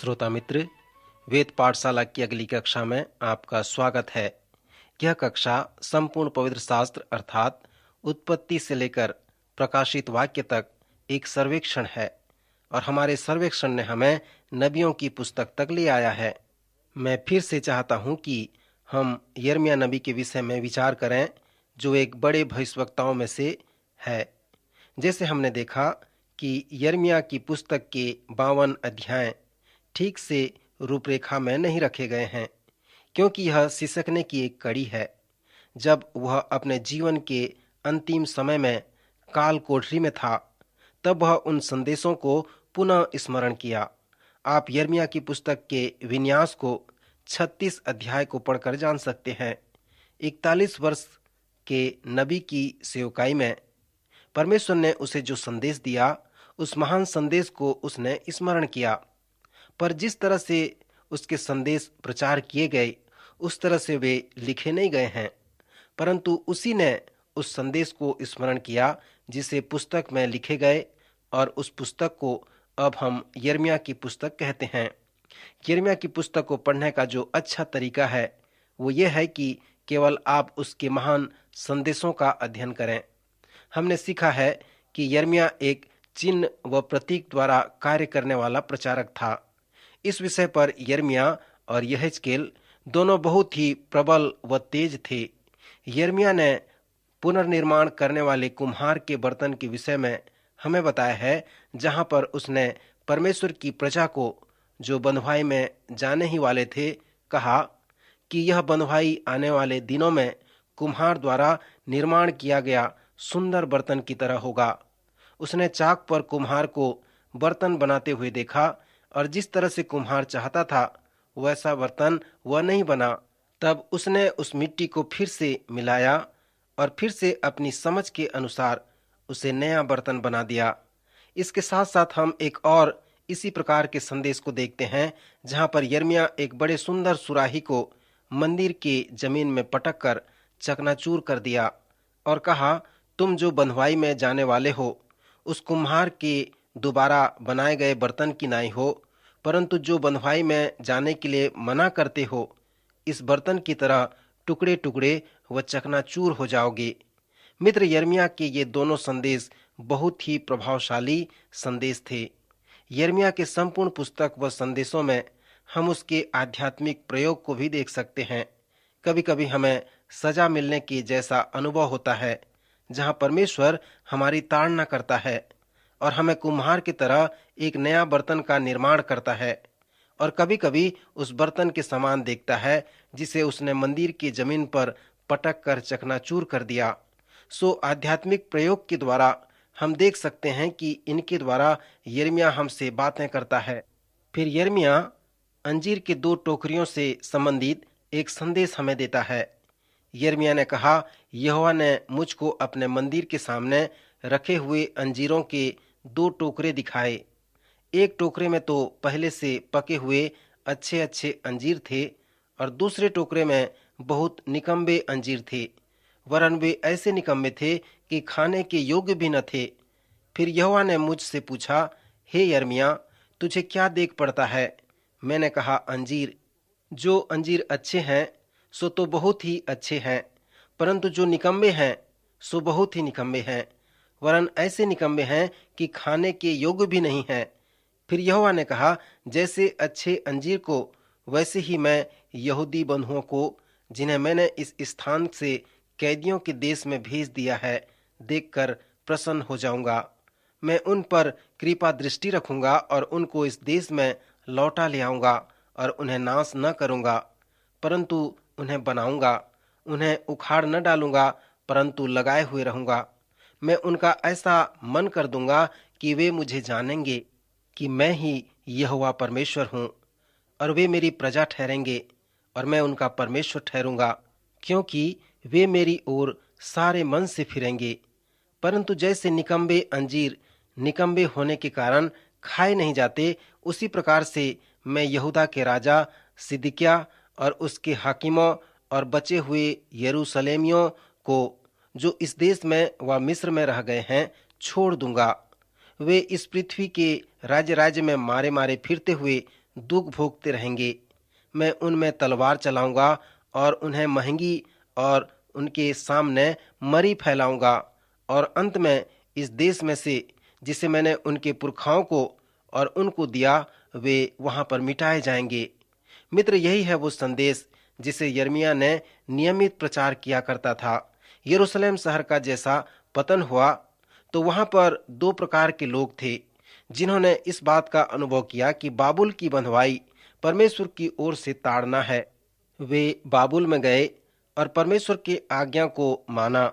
श्रोता मित्र, वेद पाठशाला की अगली कक्षा में आपका स्वागत है। यह कक्षा संपूर्ण पवित्र शास्त्र अर्थात उत्पत्ति से लेकर प्रकाशित वाक्य तक एक सर्वेक्षण है और हमारे सर्वेक्षण ने हमें नबियों की पुस्तक तक ले आया है। मैं फिर से चाहता हूं कि हम यिर्मयाह नबी के विषय में विचार करें, जो एक बड़े भविष्यवक्ताओं में से है। जैसे हमने देखा कि यिर्मयाह की पुस्तक के 52 अध्याय ठीक से रूपरेखा में नहीं रखे गए हैं, क्योंकि यह सिसकने की एक कड़ी है। जब वह अपने जीवन के अंतिम समय में काल कोठरी में था, तब वह उन संदेशों को पुनः स्मरण किया। आप यिर्मयाह की पुस्तक के विन्यास को 36 अध्याय को पढ़कर जान सकते हैं। 41 वर्ष के नबी की सेवकाई में परमेश्वर ने उसे जो संदेश दिया, उस महान संदेश को उसने स्मरण किया। पर जिस तरह से उसके संदेश प्रचार किए गए, उस तरह से वे लिखे नहीं गए हैं, परंतु उसी ने उस संदेश को स्मरण किया जिसे पुस्तक में लिखे गए, और उस पुस्तक को अब हम यिर्मयाह की पुस्तक कहते हैं। यिर्मयाह की पुस्तक को पढ़ने का जो अच्छा तरीका है वो ये है कि केवल आप उसके महान संदेशों का अध्ययन करें। हमने सीखा है कि यिर्मयाह एक चिन्ह व प्रतीक द्वारा कार्य करने वाला प्रचारक था। इस विषय पर यिर्मयाह और यहेजकेल दोनों बहुत ही प्रबल व तेज थे। यिर्मयाह ने पुनर्निर्माण करने वाले कुम्हार के बर्तन के विषय में हमें बताया है, जहां पर उसने परमेश्वर की प्रजा को, जो बंधुआई में जाने ही वाले थे, कहा कि यह बंधुआई आने वाले दिनों में कुम्हार द्वारा निर्माण किया गया सुंदर बर्तन की तरह होगा। उसने चाक पर कुम्हार को बर्तन बनाते हुए देखा, और जिस तरह से कुम्हार चाहता था वैसा बर्तन वह नहीं बना। तब उसने उस मिट्टी को फिर से मिलाया और फिर से अपनी समझ के अनुसार उसे नया बर्तन बना दिया। इसके साथ साथ हम एक और इसी प्रकार के संदेश को देखते हैं, जहां पर यिर्मयाह एक बड़े सुंदर सुराही को मंदिर के जमीन में पटक कर चकनाचूर कर दिया और कहा, तुम जो बंधुआई में जाने वाले हो, उस कुम्हार के दोबारा बनाए गए बर्तन की नाई हो, परंतु जो बंधुआई में जाने के लिए मना करते हो, इस बर्तन की तरह टुकड़े टुकड़े व चकनाचूर हो जाओगे। मित्र, यिर्मयाह के ये दोनों संदेश बहुत ही प्रभावशाली संदेश थे। यिर्मयाह के संपूर्ण पुस्तक व संदेशों में हम उसके आध्यात्मिक प्रयोग को भी देख सकते हैं। कभी कभी हमें सजा मिलने के जैसा अनुभव होता है, जहां परमेश्वर हमारी ताड़ना करता है और हमें कुम्हार की तरह एक नया बर्तन का निर्माण करता है, और कभी कभी उस बर्तन के समान देखता है जिसे उसने मंदिर की जमीन पर पटक कर चकनाचूर कर दिया। सो आध्यात्मिक प्रयोग के द्वारा हम देख सकते हैं कि इनके द्वारा यिर्मयाह हमसे बातें करता है। फिर यिर्मयाह अंजीर के 2 टोकरियों से संबंधित एक संदेश हमें देता है। यिर्मयाह ने कहा, यहोवा ने मुझको अपने मंदिर के सामने रखे हुए अंजीरों के 2 टोकरे दिखाए। एक टोकरे में तो पहले से पके हुए अच्छे अच्छे अंजीर थे, और दूसरे टोकरे में बहुत निकम्बे अंजीर थे, वरन वे ऐसे निकम्बे थे कि खाने के योग्य भी न थे। फिर यहोवा ने मुझसे पूछा, हे यिर्मयाह, तुझे क्या देख पड़ता है? मैंने कहा, अंजीर। जो अंजीर अच्छे हैं सो तो बहुत ही अच्छे हैं, परंतु जो निकम्बे हैं सो बहुत ही निकम्बे हैं, वरन ऐसे निकम्बे हैं कि खाने के योग्य भी नहीं हैं। फिर यहोवा ने कहा, जैसे अच्छे अंजीर को, वैसे ही मैं यहूदी बंधुओं को, जिन्हें मैंने इस स्थान से कैदियों के देश में भेज दिया है, देखकर प्रसन्न हो जाऊंगा। मैं उन पर कृपा दृष्टि रखूंगा और उनको इस देश में लौटा ले आऊंगा, और उन्हें नाश न करूंगा परंतु उन्हें बनाऊंगा। उन्हें उखाड़ न डालूंगा परंतु लगाए हुए रहूंगा। मैं उनका ऐसा मन कर दूंगा कि वे मुझे जानेंगे कि मैं ही यहोवा परमेश्वर हूँ, और वे मेरी प्रजा ठहरेंगे और मैं उनका परमेश्वर ठहरूंगा, क्योंकि वे मेरी ओर सारे मन से फिरेंगे। परंतु जैसे निकम्बे अंजीर निकम्बे होने के कारण खाए नहीं जाते, उसी प्रकार से मैं यहूदा के राजा सिदकिय्याह और उसके हाकिमों और बचे हुए यरूशलेमियों को, जो इस देश में व मिस्र में रह गए हैं, छोड़ दूंगा। वे इस पृथ्वी के राज्य राज्य में मारे मारे फिरते हुए दुख भोगते रहेंगे। मैं उनमें तलवार चलाऊंगा और उन्हें महंगी और उनके सामने मरी फैलाऊंगा, और अंत में इस देश में से जिसे मैंने उनके पुरखाओं को और उनको दिया, वे वहां पर मिटाए जाएंगे। मित्र, यही है वो संदेश जिसे यिर्मयाह ने नियमित प्रचार किया करता था। यरूशलेम शहर का जैसा पतन हुआ तो वहां पर दो प्रकार के लोग थे जिन्होंने इस बात का अनुभव किया कि बाबुल की बंधुआई परमेश्वर की ओर से ताड़ना है। वे बाबुल में गए और परमेश्वर की आज्ञा को माना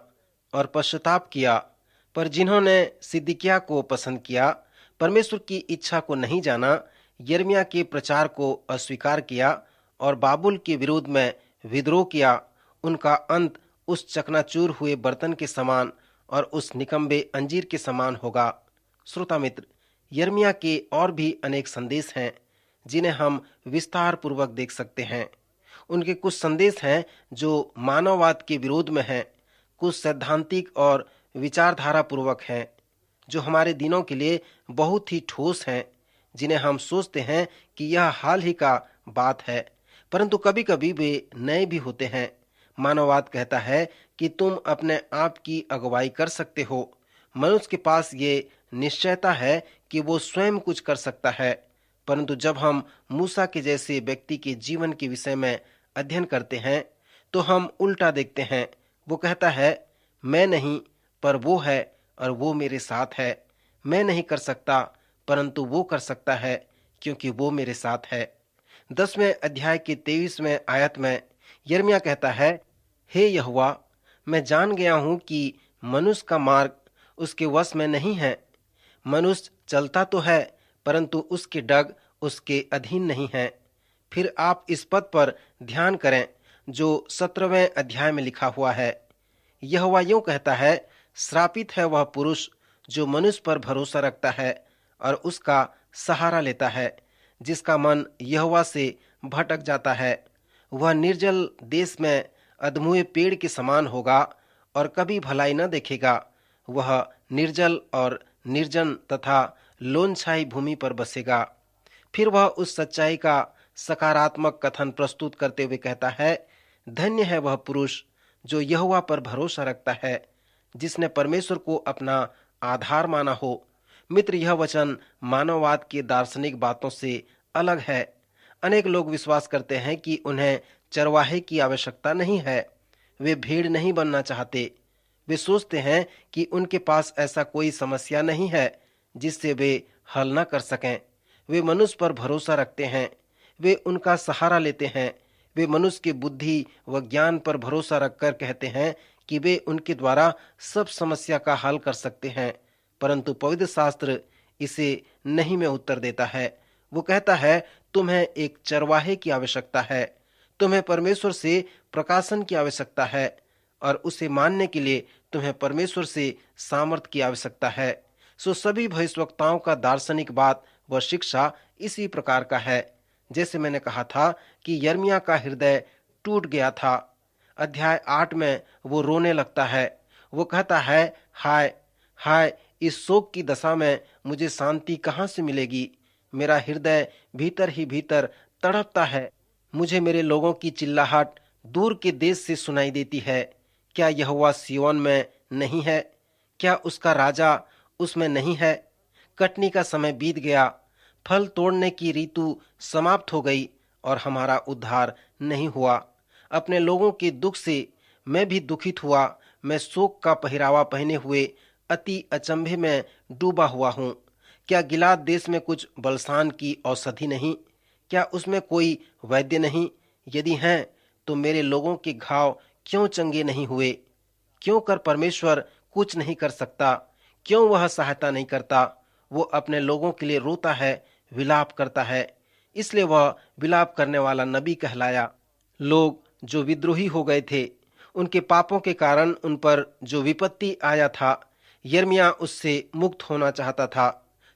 और पश्चाताप किया। पर जिन्होंने सिदकिय्याह को पसंद किया, परमेश्वर की इच्छा को नहीं जाना, यिर्मयाह के प्रचार को अस्वीकार किया और बाबुल के विरोध में विद्रोह किया, उनका अंत उस चकनाचूर हुए बर्तन के समान और उस निकम्बे अंजीर के समान होगा। श्रोता मित्र, यिर्मयाह के और भी अनेक संदेश हैं जिन्हें हम विस्तार पूर्वक देख सकते हैं। उनके कुछ संदेश हैं जो मानववाद के विरोध में हैं, कुछ सैद्धांतिक और विचारधारा पूर्वक हैं जो हमारे दिनों के लिए बहुत ही ठोस हैं, जिन्हें हम सोचते हैं कि यह हाल ही का बात है, परंतु कभी कभी वे नए भी होते हैं। मानववाद कहता है कि तुम अपने आप की अगुवाई कर सकते हो। मनुष्य के पास ये निश्चयता है कि वो स्वयं कुछ कर सकता है, परंतु जब हम मूसा के जैसे व्यक्ति के जीवन के विषय में अध्ययन करते हैं तो हम उल्टा देखते हैं। वो कहता है, मैं नहीं पर वो है और वो मेरे साथ है। मैं नहीं कर सकता परंतु वो कर सकता है क्योंकि वो मेरे साथ है। 10वें अध्याय के 23वें आयत में यिर्मयाह कहता है, हे यहोवा, मैं जान गया हूं कि मनुष्य का मार्ग उसके वश में नहीं है। मनुष्य चलता तो है परंतु उसके डग उसके अधीन नहीं है। फिर आप इस पद पर ध्यान करें जो 17वें अध्याय में लिखा हुआ है। यहोवा यूं कहता है, श्रापित है वह पुरुष जो मनुष्य पर भरोसा रखता है और उसका सहारा लेता है, जिसका मन यहोवा से भटक जाता है। वह निर्जल देश में अधमूए पेड़ के समान होगा और कभी भलाई न देखेगा। वह निर्जल और निर्जन तथा लोनछाई भूमि पर बसेगा। फिर वह उस सच्चाई का सकारात्मक कथन प्रस्तुत करते हुए कहता है, धन्य है वह पुरुष जो यहोवा पर भरोसा रखता है, जिसने परमेश्वर को अपना आधार माना हो। मित्र, यह वचन मानववाद के दार्शनिक बातों से अलग है। अनेक लोग विश्वास करते हैं कि उन्हें चरवाहे की आवश्यकता नहीं है। वे भेड़ नहीं बनना चाहते। वे सोचते हैं कि उनके पास ऐसा कोई समस्या नहीं है जिससे वे हल न कर सकें। वे मनुष्य पर भरोसा रखते हैं। वे उनका सहारा लेते हैं। वे मनुष्य की बुद्धि व ज्ञान पर भरोसा रखकर कहते हैं कि वे उनके द्वारा सब समस्या का हल कर सकते हैं, परंतु पवित्र शास्त्र इसे नहीं में उत्तर देता है। वो कहता है, तुम्हें एक चरवाहे की आवश्यकता है। तुम्हें परमेश्वर से प्रकाशन की आवश्यकता है और उसे मानने के लिए तुम्हें परमेश्वर से सामर्थ्य की आवश्यकता है। सो सभी भविष्यवक्ताओं का दार्शनिक बात व शिक्षा इसी प्रकार का है। जैसे मैंने कहा था कि यिर्मयाह का हृदय टूट गया था। अध्याय 8 में वो रोने लगता है। वो कहता है, हाय हाय, इस शोक की दशा में मुझे शांति कहाँ से मिलेगी। मेरा हृदय भीतर ही भीतर तड़पता है। मुझे मेरे लोगों की चिल्लाहट दूर के देश से सुनाई देती है। क्या यहोवा सिय्योन में नहीं है? क्या उसका राजा उसमें नहीं है? कटनी का समय बीत गया, फल तोड़ने की ऋतु समाप्त हो गई और हमारा उद्धार नहीं हुआ। अपने लोगों के दुख से मैं भी दुखित हुआ। मैं शोक का पहरावा पहने हुए अति अचंभे में डूबा हुआ हूँ। क्या गिलाद देश में कुछ बलसान की औषधि नहीं? क्या उसमें कोई वैद्य नहीं? यदि हैं तो मेरे लोगों के घाव क्यों चंगे नहीं हुए? क्यों कर परमेश्वर कुछ नहीं कर सकता? क्यों वह सहायता नहीं करता? वो अपने लोगों के लिए रोता है, विलाप करता है, इसलिए वह विलाप करने वाला नबी कहलाया। लोग जो विद्रोही हो गए थे, उनके पापों के कारण उन पर जो विपत्ति आया था, यिर्मयाह उससे मुक्त होना चाहता था।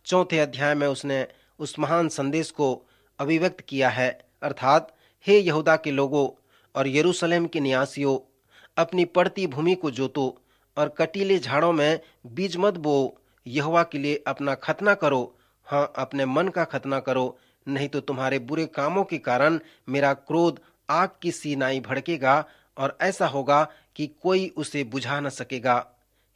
4 अध्याय में उसने उस महान संदेश को अभिव्यक्त किया है, अर्थात, हे यहूदा के लोगों और यरूशलेम के निवासियों, अपनी पड़ती भूमि को जोतो और कटीले झाड़ों में बीज मत बो। यहोवा के लिए अपना खतना करो हाँ, अपने मन का खतना करो, नहीं तो तुम्हारे बुरे कामों के कारण मेरा क्रोध आग की सी नाई भड़केगा और ऐसा होगा कि कोई उसे बुझा न सकेगा।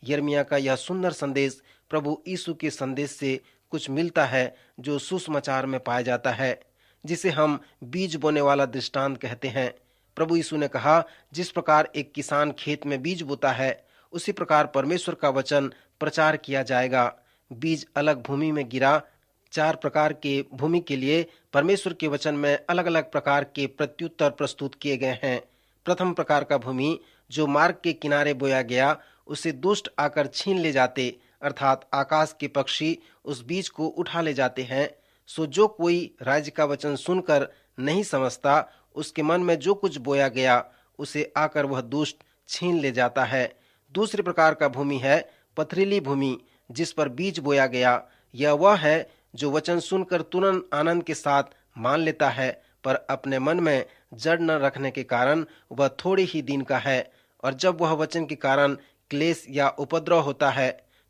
यिर्मयाह का यह सुंदर संदेश प्रभु यीशु के संदेश से कुछ मिलता है, जो सुसमाचार में पाया जाता है, जिसे हम बीज बोने वाला दृष्टांत कहते हैं। प्रभु यीशु ने कहा, जिस प्रकार एक किसान खेत में बीज बोता है, उसी प्रकार परमेश्वर का वचन प्रचार किया जाएगा। बीज अलग भूमि में गिरा। 4 प्रकार के भूमि के लिए परमेश्वर के वचन में अलग अलग प्रकार के प्रत्युत्तर प्रस्तुत किए गए हैं। प्रथम प्रकार का भूमि जो मार्ग के किनारे बोया गया, उसे दुष्ट आकर छीन ले जाते, अर्थात आकाश के पक्षी उस बीज को उठा ले जाते हैं। सो जो कोई राज्य का वचन सुनकर नहीं समझता, उसके मन में जो कुछ बोया गया, उसे आकर वह दुष्ट छीन ले जाता है। दूसरे प्रकार का भूमि है पथरीली भूमि, जिस पर बीज बोया गया। यह वह है जो वचन सुनकर तुरंत आनंद के साथ मान लेता है, पर अपने मन में जड़ न रखने के कारण वह थोड़े ही दिन का है, और जब वह वचन के कारण क्लेश या उपद्रव होता है,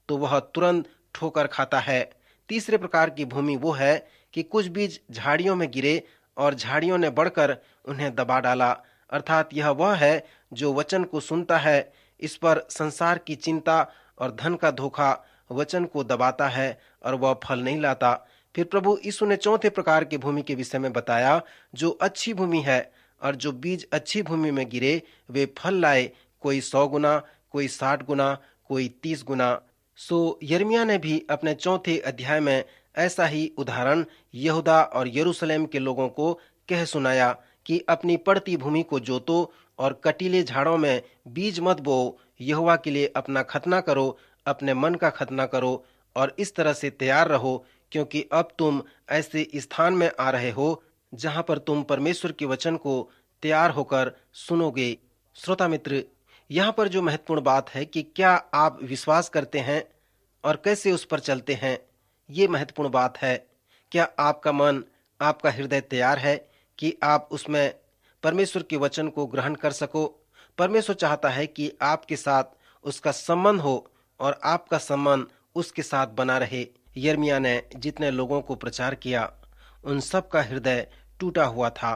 तो वह तुरंत ठोकर खाता है। तीसरे प्रकार की भूमि वो है कि कुछ बीज झाड़ियों में गिरे और झाड़ियों ने बढ़कर उन्हें दबा डाला, अर्थात यह वह है जो वचन को सुनता है, इस पर संसार की चिंता और धन का धोखा वचन को दबाता है और वह फल नहीं लाता। फिर प्रभु यीशु ने चौथे प्रकार की भूमि के विषय में बताया, जो अच्छी भूमि है, और जो बीज अच्छी भूमि में गिरे वे फल लाए, कोई 100 गुना, कोई 60 गुना, कोई 30 गुना। सो यिर्मयाह ने भी अपने चौथे अध्याय में ऐसा ही उदाहरण यहूदा और यरूशलेम के लोगों को कह सुनाया कि अपनी पड़ती भूमि को जोतो और कटीले झाड़ों में बीज मत बोओ। यहोवा के लिए अपना खतना करो, अपने मन का खतना करो और इस तरह से तैयार रहो, क्योंकि अब तुम ऐसे स्थान में आ रहे हो जहां पर तुम परमेश्वर के वचन को तैयार होकर सुनोगे। श्रोता मित्र, यहाँ पर जो महत्वपूर्ण बात है कि क्या आप विश्वास करते हैं और कैसे उस पर चलते हैं, ये महत्वपूर्ण बात है। क्या आपका मन, आपका हृदय तैयार है कि आप उसमें परमेश्वर के वचन को ग्रहण कर सको? परमेश्वर चाहता है कि आपके साथ उसका संबंध हो और आपका संबंध उसके साथ बना रहे। यिर्मयाह ने जितने लोगों को प्रचार किया, उन सब का हृदय टूटा हुआ था,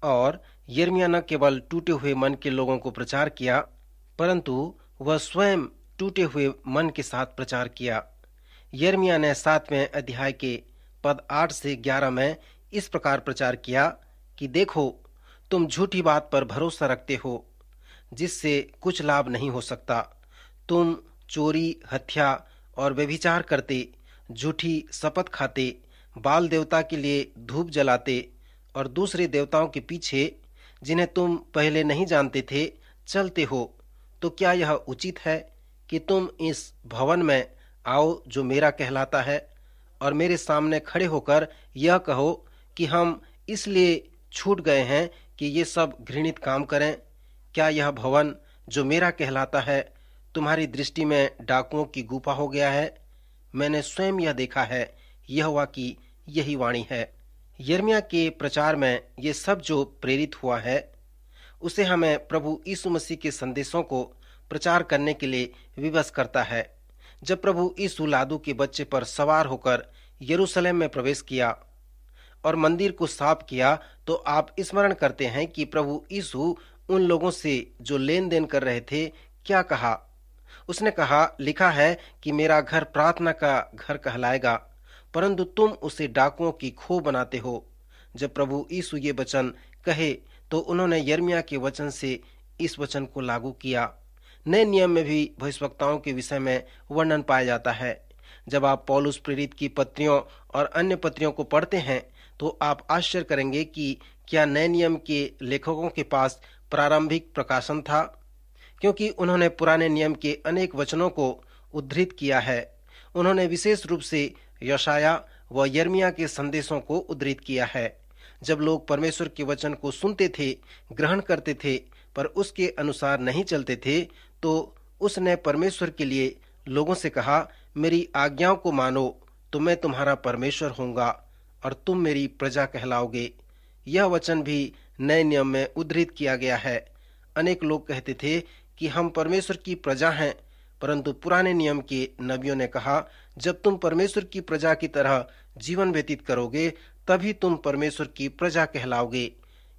और यिर्मयाह न केवल टूटे हुए मन के लोगों को प्रचार किया, परंतु वह स्वयं टूटे हुए मन के साथ प्रचार किया। यिर्मयाह ने 7वें अध्याय के पद 8 से 11 में इस प्रकार प्रचार किया कि देखो, तुम झूठी बात पर भरोसा रखते हो, जिससे कुछ लाभ नहीं हो सकता। तुम चोरी, हत्या और व्यभिचार करते, झूठी शपथ खाते, बाल देवता के लिए धूप जलाते और दूसरे देवताओं के पीछे, जिन्हें तुम पहले नहीं जानते थे, चलते हो। तो क्या यह उचित है कि तुम इस भवन में आओ जो मेरा कहलाता है, और मेरे सामने खड़े होकर यह कहो कि हम इसलिए छूट गए हैं कि ये सब घृणित काम करें? क्या यह भवन जो मेरा कहलाता है तुम्हारी दृष्टि में डाकुओं की गुफा हो गया है? मैंने स्वयं यह देखा है, यहोवा की यही वाणी है। यिर्मयाह के प्रचार में ये सब जो प्रेरित हुआ है, उसे हमें प्रभु यीशु मसीह के संदेशों को प्रचार करने के लिए विवश करता है। जब प्रभु यीशु लादू के बच्चे पर सवार होकर यरूशलेम में प्रवेश किया और मंदिर को साफ किया, तो आप स्मरण करते हैं कि प्रभु यीशु उन लोगों से जो लेन देन कर रहे थे, क्या कहा? उसने कहा, लिखा है कि मेरा घर प्रार्थना का घर कहलाएगा, परंतु तुम उसे डाकुओं की खो बनाते हो। जब प्रभु यीशु ये वचन कहे, तो उन्होंने यिर्मयाह के वचन से इस वचन को लागू किया। नए नियम में भी भविष्यवक्ताओं के विषय में वर्णन पाया जाता है। जब आप पौलुस प्रेरित की पत्रियों और अन्य पत्रियों को पढ़ते हैं, तो आप आश्चर्य करेंगे कि क्या नए नियम के लेखकों के पास प्रारंभिक प्रकाशन था, क्योंकि उन्होंने पुराने नियम के अनेक वचनों को उद्धृत किया है। उन्होंने विशेष रूप से यशाया व यिर्मयाह के संदेशों को उद्धृत किया है। जब लोग परमेश्वर के वचन को सुनते थे, ग्रहण करते थे, पर उसके अनुसार नहीं चलते थे, तो उसने परमेश्वर के लिए लोगों से कहा, मेरी आज्ञाओं को मानो तो मैं तुम्हारा परमेश्वर होऊंगा और तुम मेरी प्रजा कहलाओगे। यह वचन भी नए नियम में उद्धृत किया गया है। अनेक लोग कहते थे कि हम परमेश्वर की प्रजा हैं, परंतु पुराने नियम के नबियों ने कहा, जब तुम परमेश्वर की प्रजा की तरह जीवन व्यतीत करोगे तभी तुम परमेश्वर की प्रजा कहलाओगे।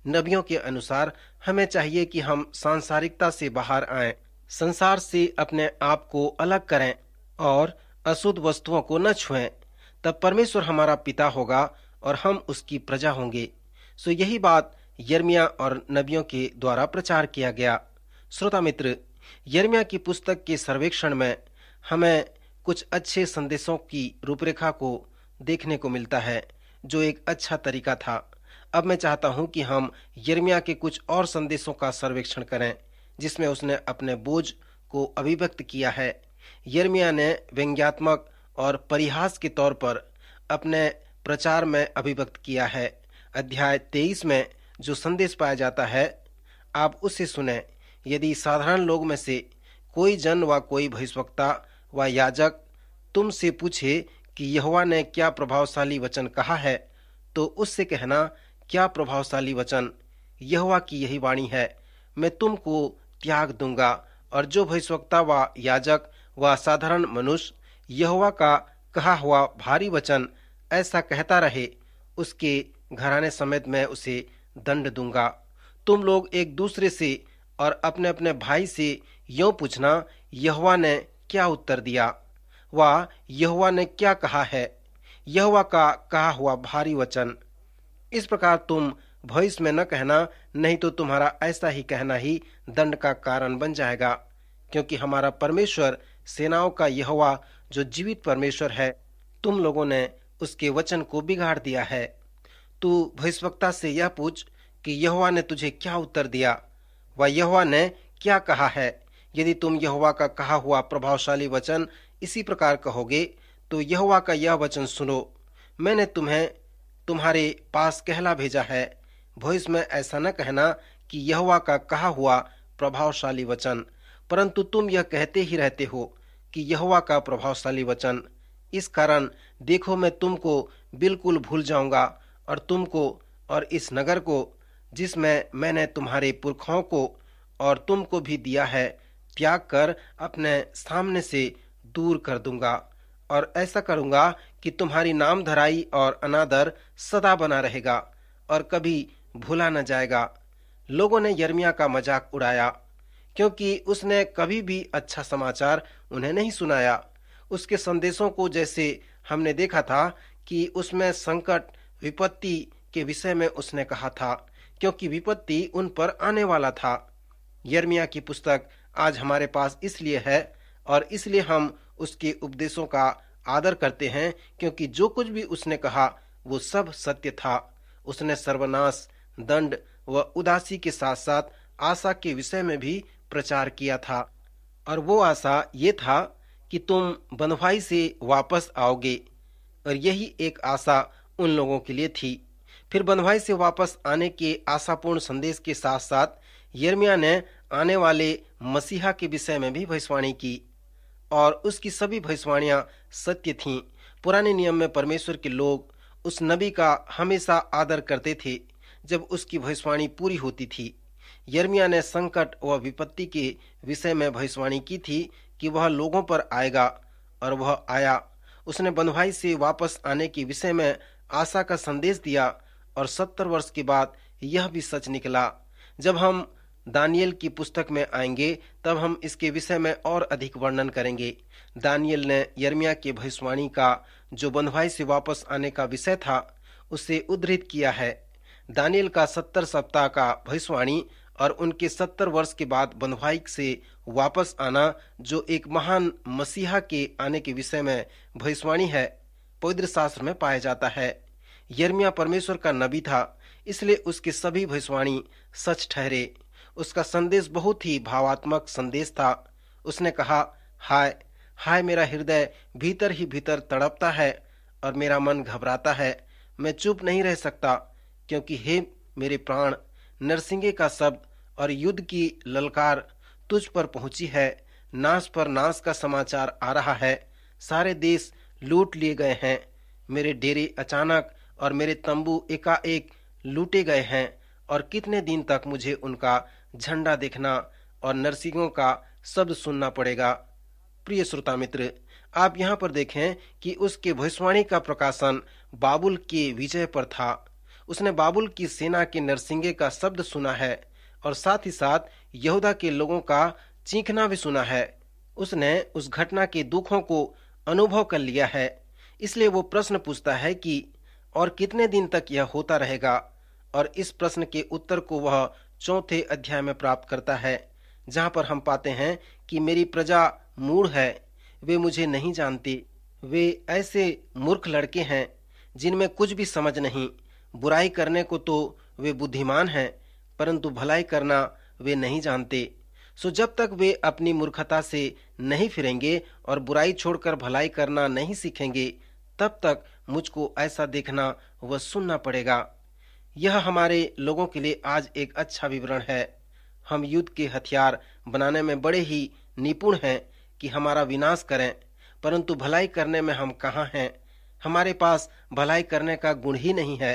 नबियों के अनुसार हमें चाहिए कि हम सांसारिकता से बाहर आएं, संसार से अपने आप को अलग करें और अशुद्ध वस्तुओं को न छुएं। तब परमेश्वर हमारा पिता होगा और हम उसकी प्रजा होंगे। सो यही बात यिर्मयाह और नबियों के द्वारा प्रचार किया गया। श्रोता मित्र, यिर्मयाह की पुस्तक के सर्वेक्षण में हमें कुछ अच्छे संदेशों की रूपरेखा को देखने को मिलता है, जो एक अच्छा तरीका था। अब मैं चाहता हूं कि हम यिर्मयाह के कुछ और संदेशों का सर्वेक्षण करें, जिसमें उसने अपने बोझ को अभिव्यक्त किया है। यिर्मयाह ने व्यंग्यात्मक और परिहास के तौर पर अपने प्रचार में अभिव्यक्त किया है। अध्याय 23 में जो संदेश पाया जाता है, आप उसे सुने। यदि साधारण लोग में से कोई जन व कोई भविष्यवक्ता व याजक तुमसे पूछे कि यहोवा ने क्या प्रभावशाली वचन कहा है, तो उससे कहना, क्या प्रभावशाली वचन, यहोवा की यही वाणी है, मैं तुमको त्याग दूंगा। और जो भविष्यवक्ता व याजक व साधारण मनुष्य यहोवा का कहा हुआ भारी वचन ऐसा कहता रहे, उसके घराने समेत मैं उसे दंड दूंगा। तुम लोग एक दूसरे से और अपने अपने भाई से यों पूछना, यहोवा ने क्या उत्तर दिया, व यहोवा ने क्या कहा है, यहोवा का कहा हुआ भारी वचन। इस प्रकार तुम भविष्य में न कहना, नहीं तो तुम्हारा ऐसा ही कहना ही दंड का कारण बन जाएगा। क्योंकि हमारा परमेश्वर सेनाओं का यहोवा जो जीवित परमेश्वर है, तुम लोगों ने उसके वचन को बिगाड़ दिया है। तू भविष्यवक्ता से यह पूछ कि यहोवा ने तुझे क्या उत्तर दिया व यहोवा ने क्या कहा है। यदि तुम यहोवा का कहा हुआ प्रभावशाली वचन इसी प्रकार कहोगे, तो यहोवा का यह वचन सुनो, मैंने तुम्हें तुम्हारे पास कहला भेजा है। भविष्य में ऐसा न कहना कि यहोवा का कहा हुआ प्रभावशाली वचन, परंतु तुम यह कहते ही रहते हो कि यहोवा का प्रभावशाली वचन। इस कारण देखो, मैं तुमको बिल्कुल भूल जाऊंगा और तुमको और इस नगर को जिसमें मैंने तुम्हारे पुरखाओं को और तुमको भी दिया है, त्याग कर अपने सामने से दूर कर दूंगा। और ऐसा करूंगा कि तुम्हारी नाम धराई और अनादर सदा बना रहेगा और कभी भूला न जाएगा। लोगों ने यिर्मयाह का मजाक उड़ाया, क्योंकि उसने कभी भी अच्छा समाचार उन्हें नहीं सुनाया। उसके संदेशों को जैसे हमने देखा था कि उसमें संकट, विपत्ति के विषय में उसने कहा था, क्योंकि विपत्ति उन पर आने वाला था। यिर्मयाह की पुस्तक आज हमारे पास इसलिए है और इसलिए हम उसके उपदेशों का आदर करते हैं, क्योंकि जो कुछ भी उसने कहा वो सब सत्य था। उसने सर्वनाश, दंड व उदासी के साथ साथ आशा के विषय में भी प्रचार किया था। और वो आशा ये था कि तुम बंधुआई से वापस आओगे, और यही एक आशा उन लोगों के लिए थी। फिर बंधुआई से वापस आने के आशापूर्ण संदेश के साथ साथ यिर्मयाह ने आने वाले मसीहा के विषय में भी भविष्यवाणी की, और उसकी सभी भविष्यवाणियां सत्य थीं। पुराने नियम में परमेश्वर के लोग उस नबी का हमेशा आदर करते थे जब उसकी भविष्यवाणी पूरी होती थी। यिर्मयाह ने संकट व विपत्ति के विषय में भविष्यवाणी की थी कि वह लोगों पर आएगा, और वह आया। उसने बंधुआई से वापस आने के विषय में आशा का संदेश दिया, और 70 वर्ष के बाद यह भी सच निकला। जब हम दानियेल की पुस्तक में आएंगे तब हम इसके विषय में और अधिक वर्णन करेंगे। दानियेल ने यिर्मयाह की भविष्यवाणी का जो बंधुआई से वापस आने का विषय था उसे उद्धृत किया है। दानियेल का 70 सप्ताह का भविष्यवाणी और उनके 70 वर्ष के बाद बंधुआई से वापस आना, जो एक महान मसीहा के आने के विषय में भविष्यवाणी है, पवित्र शास्त्र में पाया जाता है। यिर्मयाह परमेश्वर का नबी था, इसलिए उसके सभी भविष्यवाणी सच ठहरे। उसका संदेश बहुत ही भावात्मक संदेश था। उसने कहा, हाय हाय, मेरा हृदय भीतर ही भीतर तड़पता है और मेरा मन घबराता है। मैं चुप नहीं रह सकता, क्योंकि हे मेरे प्राण, नरसिंगे का शब्द और युद्ध की ललकार तुझ पर पहुंची है। नाश पर नाश का समाचार आ रहा है। सारे देश लूट लिए गए हैं। मेरे डेरे अचानक और मेरे तंबू एकाएक लूटे गए हैं, और कितने दिन तक मुझे उनका झंडा देखना और नरसिंगों का शब्द सुनना पड़ेगा। प्रिय श्रोता मित्र, आप यहाँ पर देखें कि उसके भविष्यवाणी का प्रकाशन बाबुल के विजय पर था। उसने बाबुल की सेना के नरसिंगे का शब्द सुना है और साथ ही साथ यहूदा के लोगों का चीखना भी सुना है। उसने उस घटना के दुखों को अनुभव कर लिया है। इसलिए वो प्रश्न पूछता है कि और कितने दिन तक यह होता रहेगा। और इस प्रश्न के उत्तर को वह 4 अध्याय में प्राप्त करता है, जहाँ पर हम पाते हैं कि मेरी प्रजा मूढ़ है, वे मुझे नहीं जानते। वे ऐसे मूर्ख लड़के हैं जिनमें कुछ भी समझ नहीं। बुराई करने को तो वे बुद्धिमान हैं, परंतु भलाई करना वे नहीं जानते। सो जब तक वे अपनी मूर्खता से नहीं फिरेंगे और बुराई छोड़कर भलाई करना नहीं सीखेंगे, तब तक मुझको ऐसा देखना व सुनना पड़ेगा। यह हमारे लोगों के लिए आज एक अच्छा विवरण है। हम युद्ध के हथियार बनाने में बड़े ही निपुण हैं कि हमारा विनाश करें, परंतु भलाई करने में हम कहाँ हैं। हमारे पास भलाई करने का गुण ही नहीं है।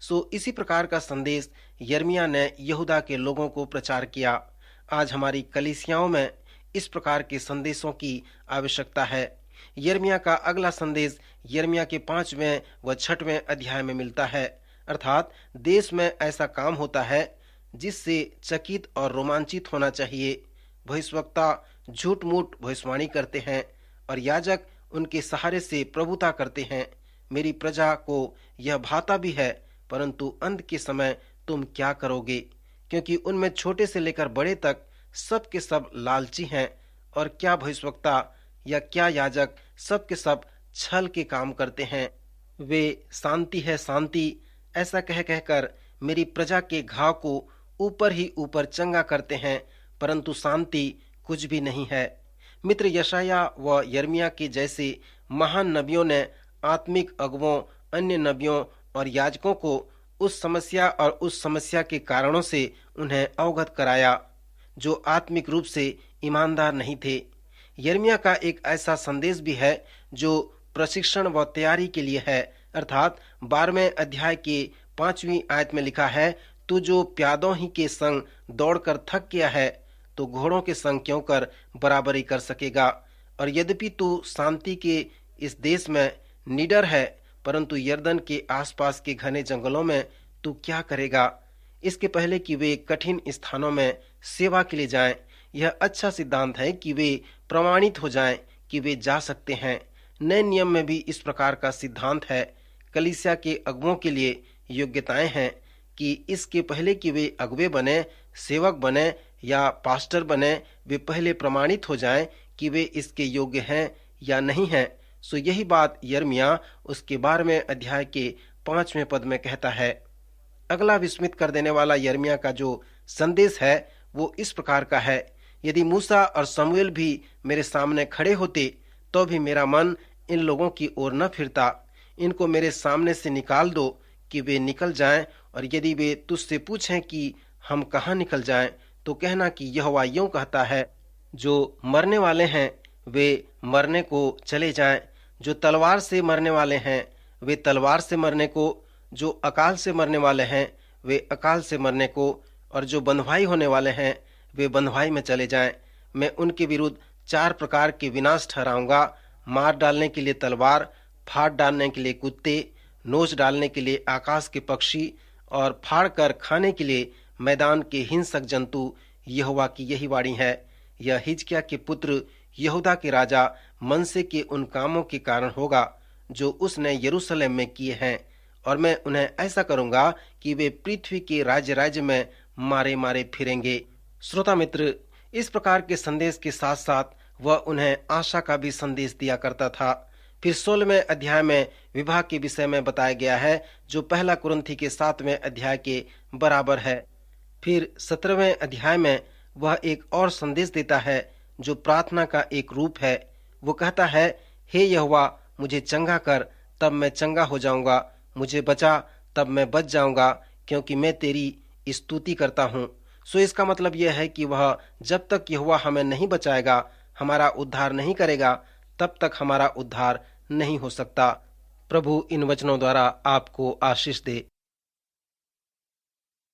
सो इसी प्रकार का संदेश यिर्मयाह ने यहूदा के लोगों को प्रचार किया। आज हमारी कलीसियाओं में इस प्रकार के संदेशों की आवश्यकता है। यिर्मयाह का अगला संदेश यिर्मयाह के 5वें व 6वें अध्याय में मिलता है, अर्थात देश में ऐसा काम होता है जिससे चकित और रोमांचित होना चाहिए। भविष्यवक्ता झूठ मूठ भविष्यवाणी करते हैं और याजक उनके सहारे से प्रभुता करते हैं। मेरी प्रजा को यह भाता भी है, परंतु अंत के समय तुम क्या करोगे? क्योंकि उनमें छोटे से लेकर बड़े तक सब के सब लालची हैं। और क्या भविष्यवक्ता या क्या याजक सब के सब छल के काम करते हैं। वे शांति है शांति ऐसा कह कहकर मेरी प्रजा के घाव को ऊपर ही ऊपर चंगा करते हैं, परंतु शांति कुछ भी नहीं है। मित्र, यशायाह व यिर्मयाह के जैसे महान नबियों ने आत्मिक अगुवों, अन्य नबियों और याजकों को उस समस्या और उस समस्या के कारणों से उन्हें अवगत कराया जो आत्मिक रूप से ईमानदार नहीं थे। यिर्मयाह का एक ऐसा संदेश भी है जो प्रशिक्षण व तैयारी के लिए है, अर्थात 12वें अध्याय के 5वीं आयत में लिखा है, तू जो प्यादों ही के संग दौड़कर थक गया है, तो घोड़ों के संग क्यों कर बराबरी कर सकेगा। और यद्यपि तू शांति के इस देश में निडर है, परंतु यरदन के आसपास के घने जंगलों में तू क्या करेगा। इसके पहले कि वे कठिन स्थानों में सेवा के लिए जाएं, यह अच्छा सिद्धांत है कि वे प्रमाणित हो जाएं कि वे जा सकते हैं। नए नियम में भी इस प्रकार का सिद्धांत है। कलीसिया के अगुवों के लिए योग्यताएं हैं कि इसके पहले कि वे अगुवे बने, सेवक बने या पास्टर बने, वे पहले प्रमाणित हो जाएं कि वे इसके योग्य हैं या नहीं हैं। सो यही बात यिर्मयाह उसके 12वें अध्याय के 5वें पद में कहता है। अगला विस्मित कर देने वाला यिर्मयाह का जो संदेश है वो इस प्रकार का है, यदि मूसा और शमूएल भी मेरे सामने खड़े होते तो भी मेरा मन इन लोगों की ओर न फिरता। इनको मेरे सामने से निकाल दो कि वे निकल जाएं, और यदि वे तुझसे पूछें कि हम कहाँ निकल जाएं, तो कहना कि यहोवा यूं कहता है, जो मरने वाले हैं वे मरने को चले जाएं, जो तलवार से मरने वाले हैं वे तलवार से मरने को, जो अकाल से मरने वाले हैं वे अकाल से मरने को, और जो बंधुआई होने वाले हैं वे बंधुआई में चले जाएं। मैं उनके विरुद्ध 4 प्रकार के विनाश ठहराऊंगा, मार डालने के लिए तलवार, फाड़ डालने के लिए कुत्ते, नोच डालने के लिए आकाश के पक्षी, और फाड़ कर खाने के लिए मैदान के हिंसक जंतु। यहोवा की यही वाणी है। यह हिजकिय्याह के पुत्र यहूदा के राजा मनसे के उन कामों के कारण होगा जो उसने यरूशलेम में किए हैं, और मैं उन्हें ऐसा करूंगा कि वे पृथ्वी के राज्य राज्य में मारे मारे फिरेंगे। श्रोता मित्र, इस प्रकार के संदेश के साथ साथ वह उन्हें आशा का भी संदेश दिया करता था। फिर 16वें अध्याय में विवाह के विषय में बताया गया है, जो पहला कुरिन्थी के 7वें अध्याय के बराबर है। फिर 17वें अध्याय में वह एक और संदेश देता है जो प्रार्थना का एक रूप है। वो कहता है, हे यहोवा, मुझे चंगा कर, तब मैं चंगा हो जाऊंगा, मुझे बचा, तब मैं बच जाऊंगा, क्योंकि मैं तेरी स्तुति करता हूँ। सो इसका मतलब यह है कि वह जब तक यहोवा हमें नहीं बचाएगा, हमारा उद्धार नहीं करेगा, तब तक हमारा उद्धार नहीं हो सकता। प्रभु इन वचनों द्वारा आपको आशीष दे।